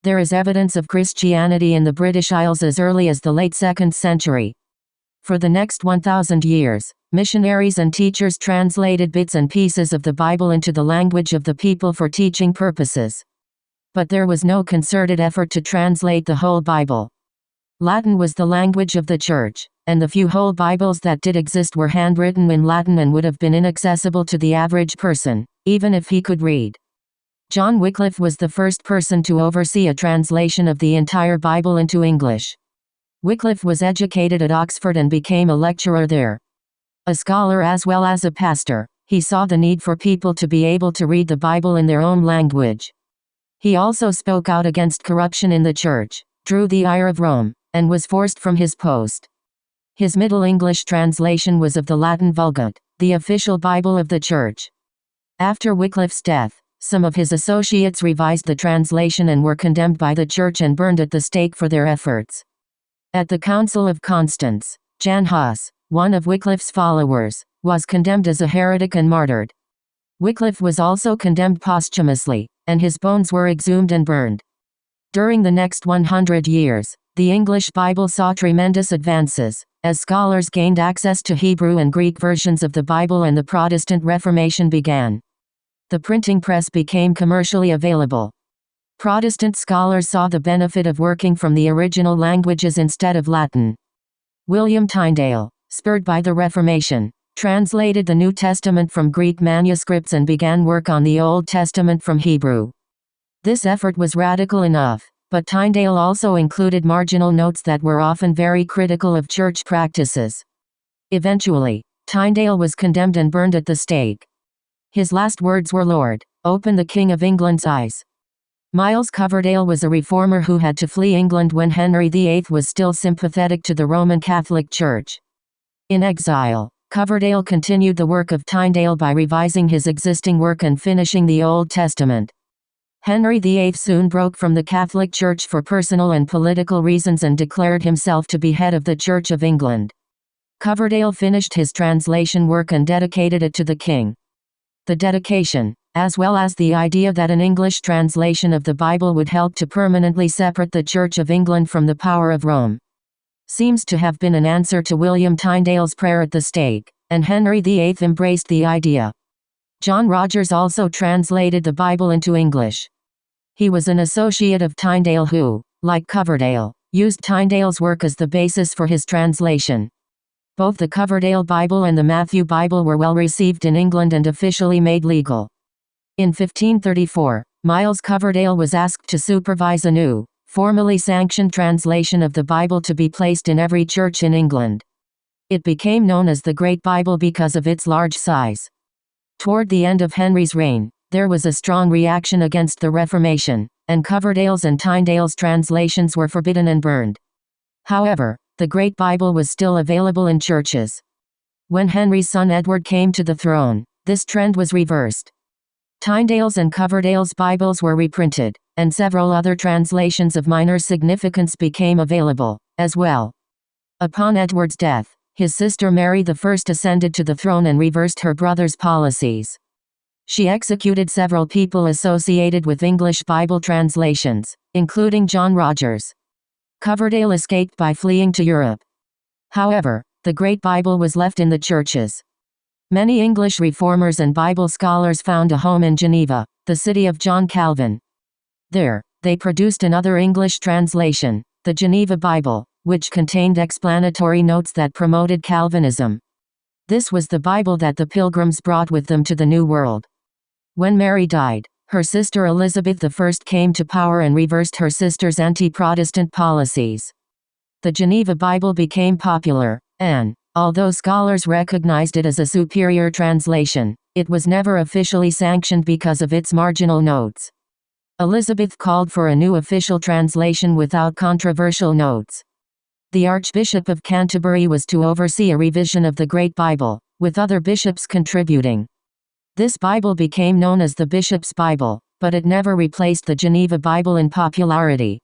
There is evidence of Christianity in the British Isles as early as the late 2nd century. For the next 1,000 years, missionaries and teachers translated bits and pieces of the Bible into the language of the people for teaching purposes. But there was no concerted effort to translate the whole Bible. Latin was the language of the Church, and the few whole Bibles that did exist were handwritten in Latin and would have been inaccessible to the average person, even if he could read. John Wycliffe was the first person to oversee a translation of the entire Bible into English. Wycliffe was educated at Oxford and became a lecturer there. A scholar as well as a pastor, he saw the need for people to be able to read the Bible in their own language. He also spoke out against corruption in the Church, drew the ire of Rome, and was forced from his post. His Middle English translation was of the Latin Vulgate, the official Bible of the Church. After Wycliffe's death, some of his associates revised the translation and were condemned by the Church and burned at the stake for their efforts. At the Council of Constance, Jan Hus, one of Wycliffe's followers, was condemned as a heretic and martyred. Wycliffe was also condemned posthumously, and his bones were exhumed and burned. During the next 100 years, the English Bible saw tremendous advances, as scholars gained access to Hebrew and Greek versions of the Bible and the Protestant Reformation began. The printing press became commercially available. Protestant scholars saw the benefit of working from the original languages instead of Latin. William Tyndale, spurred by the Reformation, translated the New Testament from Greek manuscripts and began work on the Old Testament from Hebrew. This effort was radical enough, but Tyndale also included marginal notes that were often very critical of church practices. Eventually, Tyndale was condemned and burned at the stake. His last words were, "Lord, open the King of England's eyes." Miles Coverdale was a reformer who had to flee England when Henry VIII was still sympathetic to the Roman Catholic Church. In exile, Coverdale continued the work of Tyndale by revising his existing work and finishing the Old Testament. Henry VIII soon broke from the Catholic Church for personal and political reasons and declared himself to be head of the Church of England. Coverdale finished his translation work and dedicated it to the king. The dedication, as well as the idea that an English translation of the Bible would help to permanently separate the Church of England from the power of Rome, seems to have been an answer to William Tyndale's prayer at the stake, and Henry VIII embraced the idea. John Rogers also translated the Bible into English. He was an associate of Tyndale who, like Coverdale, used Tyndale's work as the basis for his translation. Both the Coverdale Bible and the Matthew Bible were well received in England and officially made legal. In 1534, Miles Coverdale was asked to supervise a new, formally sanctioned translation of the Bible to be placed in every church in England. It became known as the Great Bible because of its large size. Toward the end of Henry's reign, there was a strong reaction against the Reformation, and Coverdale's and Tyndale's translations were forbidden and burned. However, the Great Bible was still available in churches. When Henry's son Edward came to the throne, this trend was reversed. Tyndale's and Coverdale's Bibles were reprinted, and several other translations of minor significance became available, as well. Upon Edward's death, his sister Mary I ascended to the throne and reversed her brother's policies. She executed several people associated with English Bible translations, including John Rogers. Coverdale escaped by fleeing to Europe. However, the Great Bible was left in the churches. Many English reformers and Bible scholars found a home in Geneva, the city of John Calvin. There, they produced another English translation, the Geneva Bible, which contained explanatory notes that promoted Calvinism. This was the Bible that the Pilgrims brought with them to the New World. When Mary died, her sister Elizabeth I came to power and reversed her sister's anti-Protestant policies. The Geneva Bible became popular, and, although scholars recognized it as a superior translation, it was never officially sanctioned because of its marginal notes. Elizabeth called for a new official translation without controversial notes. The Archbishop of Canterbury was to oversee a revision of the Great Bible, with other bishops contributing. This Bible became known as the Bishop's Bible, but it never replaced the Geneva Bible in popularity.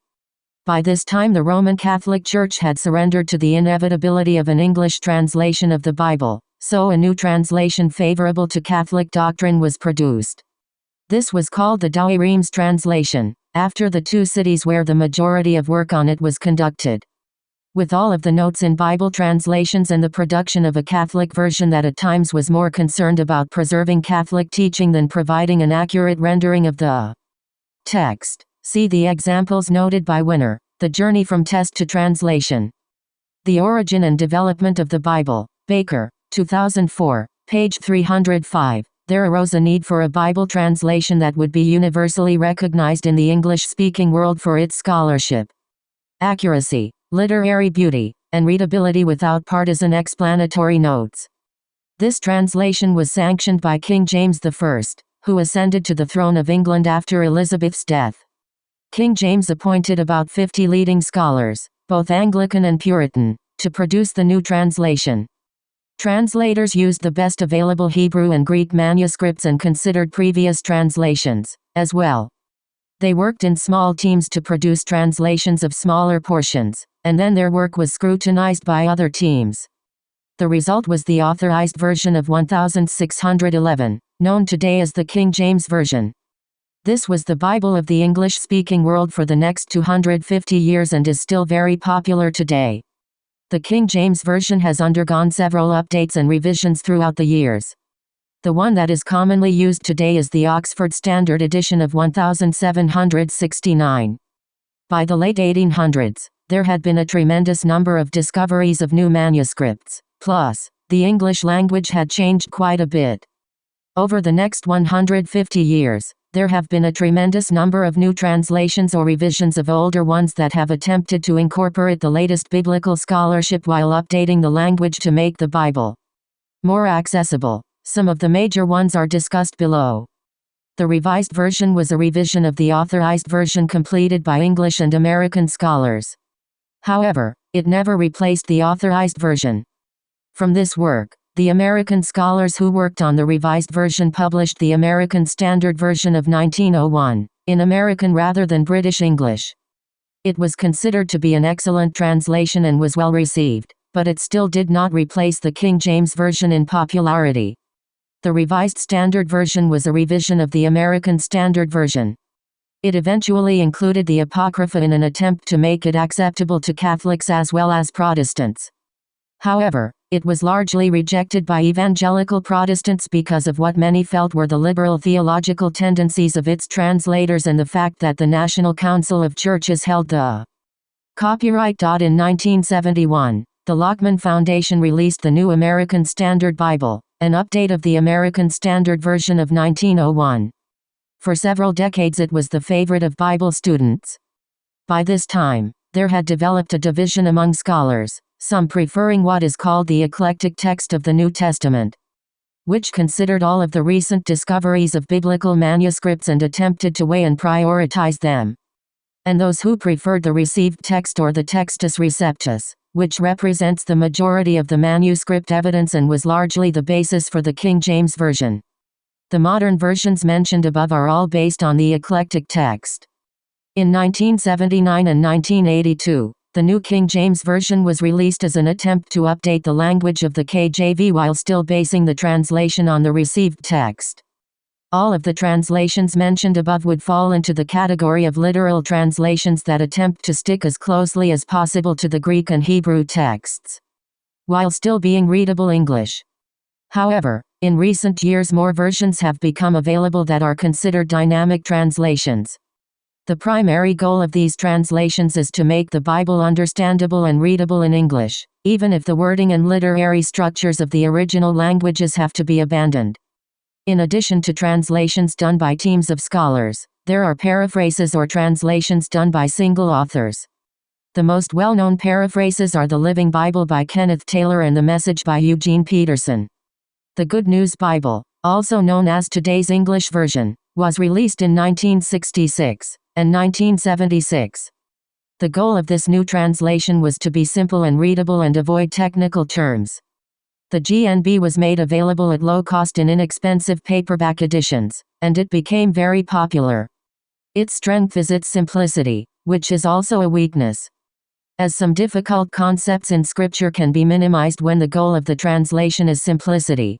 By this time the Roman Catholic Church had surrendered to the inevitability of an English translation of the Bible, so a new translation favorable to Catholic doctrine was produced. This was called the Douay-Rheims translation, after the two cities where the majority of work on it was conducted. With all of the notes in Bible translations and the production of a Catholic version that at times was more concerned about preserving Catholic teaching than providing an accurate rendering of the text. See the examples noted by Winner, The Journey from Test to Translation. The Origin and Development of the Bible, Baker, 2004, page 305. There arose a need for a Bible translation that would be universally recognized in the English-speaking world for its scholarship, accuracy, literary beauty, and readability without partisan explanatory notes. This translation was sanctioned by King James I, who ascended to the throne of England after Elizabeth's death. King James appointed about 50 leading scholars, both Anglican and Puritan, to produce the new translation. Translators used the best available Hebrew and Greek manuscripts and considered previous translations, as well. They worked in small teams to produce translations of smaller portions, and then their work was scrutinized by other teams. The result was the authorized version of 1611, known today as the King James Version. This was the Bible of the English-speaking world for the next 250 years and is still very popular today. The King James Version has undergone several updates and revisions throughout the years. The one that is commonly used today is the Oxford Standard Edition of 1769. By the late 1800s, there had been a tremendous number of discoveries of new manuscripts, plus, the English language had changed quite a bit. Over the next 150 years, there have been a tremendous number of new translations or revisions of older ones that have attempted to incorporate the latest biblical scholarship while updating the language to make the Bible more accessible. Some of the major ones are discussed below. The Revised Version was a revision of the Authorized Version completed by English and American scholars. However, it never replaced the Authorized Version. From this work, the American scholars who worked on the Revised Version published the American Standard Version of 1901, in American rather than British English. It was considered to be an excellent translation and was well received, but it still did not replace the King James Version in popularity. The Revised Standard Version was a revision of the American Standard Version. It eventually included the Apocrypha in an attempt to make it acceptable to Catholics as well as Protestants. However, it was largely rejected by evangelical Protestants because of what many felt were the liberal theological tendencies of its translators and the fact that the National Council of Churches held the copyright. In 1971, the Lockman Foundation released the New American Standard Bible, an update of the American Standard Version of 1901. For several decades it was the favorite of Bible students. By this time, there had developed a division among scholars, some preferring what is called the eclectic text of the New Testament, which considered all of the recent discoveries of biblical manuscripts and attempted to weigh and prioritize them, and those who preferred the received text or the Textus Receptus, which represents the majority of the manuscript evidence and was largely the basis for the King James Version. The modern versions mentioned above are all based on the eclectic text. In 1979 and 1982, the New King James Version was released as an attempt to update the language of the KJV while still basing the translation on the received text. All of the translations mentioned above would fall into the category of literal translations that attempt to stick as closely as possible to the Greek and Hebrew texts, while still being readable English. However, in recent years more versions have become available that are considered dynamic translations. The primary goal of these translations is to make the Bible understandable and readable in English, even if the wording and literary structures of the original languages have to be abandoned. In addition to translations done by teams of scholars, there are paraphrases or translations done by single authors. The most well-known paraphrases are the Living Bible by Kenneth Taylor and the Message by Eugene Peterson. The Good News Bible, also known as today's English version, was released in 1966 and 1976. The goal of this new translation was to be simple and readable and avoid technical terms. The GNB was made available at low cost in inexpensive paperback editions, and it became very popular. Its strength is its simplicity, which is also a weakness, as some difficult concepts in Scripture can be minimized when the goal of the translation is simplicity.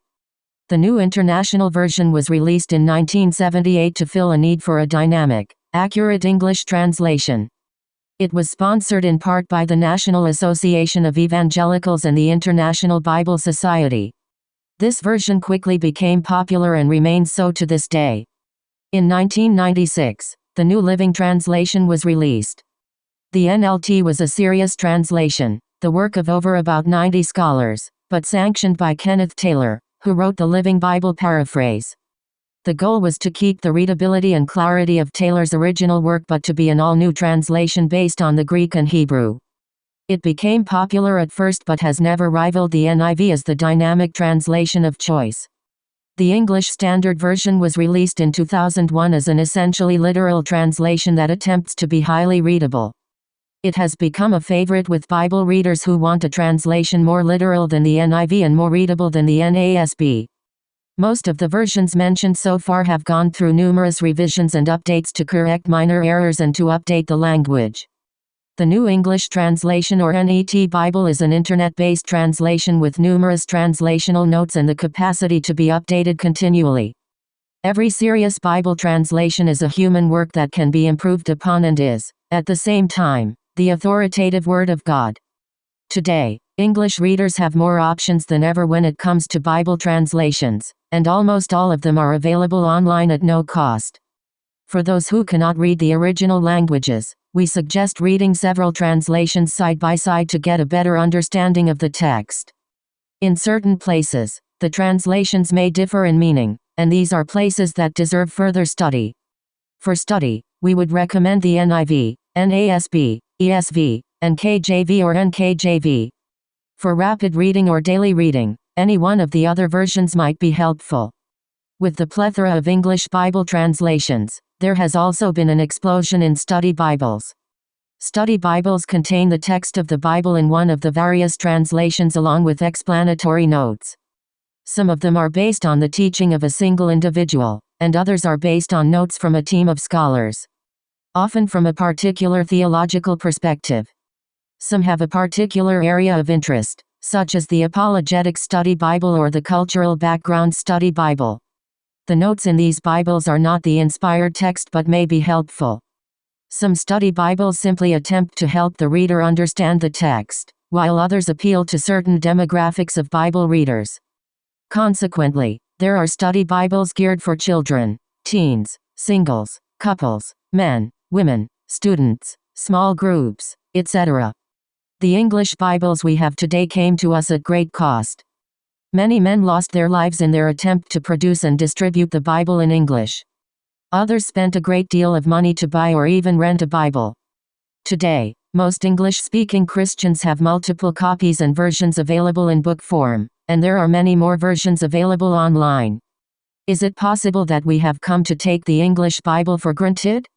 The New International Version was released in 1978 to fill a need for a dynamic, Accurate English Translation. It was sponsored in part by the National Association of Evangelicals and the International Bible Society. This version quickly became popular and remains so to this day. In 1996, the New Living Translation was released. The NLT was a serious translation, the work of over about 90 scholars, but sanctioned by Kenneth Taylor, who wrote the Living Bible Paraphrase. The goal was to keep the readability and clarity of Taylor's original work but to be an all-new translation based on the Greek and Hebrew. It became popular at first but has never rivaled the NIV as the dynamic translation of choice. The English Standard Version was released in 2001 as an essentially literal translation that attempts to be highly readable. It has become a favorite with Bible readers who want a translation more literal than the NIV and more readable than the NASB. Most of the versions mentioned so far have gone through numerous revisions and updates to correct minor errors and to update the language. The New English Translation or NET Bible is an internet-based translation with numerous translational notes and the capacity to be updated continually. Every serious Bible translation is a human work that can be improved upon and is, at the same time, the authoritative Word of God. Today, English readers have more options than ever when it comes to Bible translations, and almost all of them are available online at no cost. For those who cannot read the original languages, we suggest reading several translations side by side to get a better understanding of the text. In certain places, the translations may differ in meaning, and these are places that deserve further study. For study, we would recommend the NIV, NASB, ESV, and KJV or NKJV. For rapid reading or daily reading, any one of the other versions might be helpful. With the plethora of English Bible translations, there has also been an explosion in study Bibles. Study Bibles contain the text of the Bible in one of the various translations along with explanatory notes. Some of them are based on the teaching of a single individual, and others are based on notes from a team of scholars, often from a particular theological perspective. Some have a particular area of interest, such as the Apologetic Study Bible or the Cultural Background Study Bible. The notes in these Bibles are not the inspired text but may be helpful. Some study Bibles simply attempt to help the reader understand the text, while others appeal to certain demographics of Bible readers. Consequently, there are study Bibles geared for children, teens, singles, couples, men, women, students, small groups, etc. The English Bibles we have today came to us at great cost. Many men lost their lives in their attempt to produce and distribute the Bible in English. Others spent a great deal of money to buy or even rent a Bible. Today, most English-speaking Christians have multiple copies and versions available in book form, and there are many more versions available online. Is it possible that we have come to take the English Bible for granted?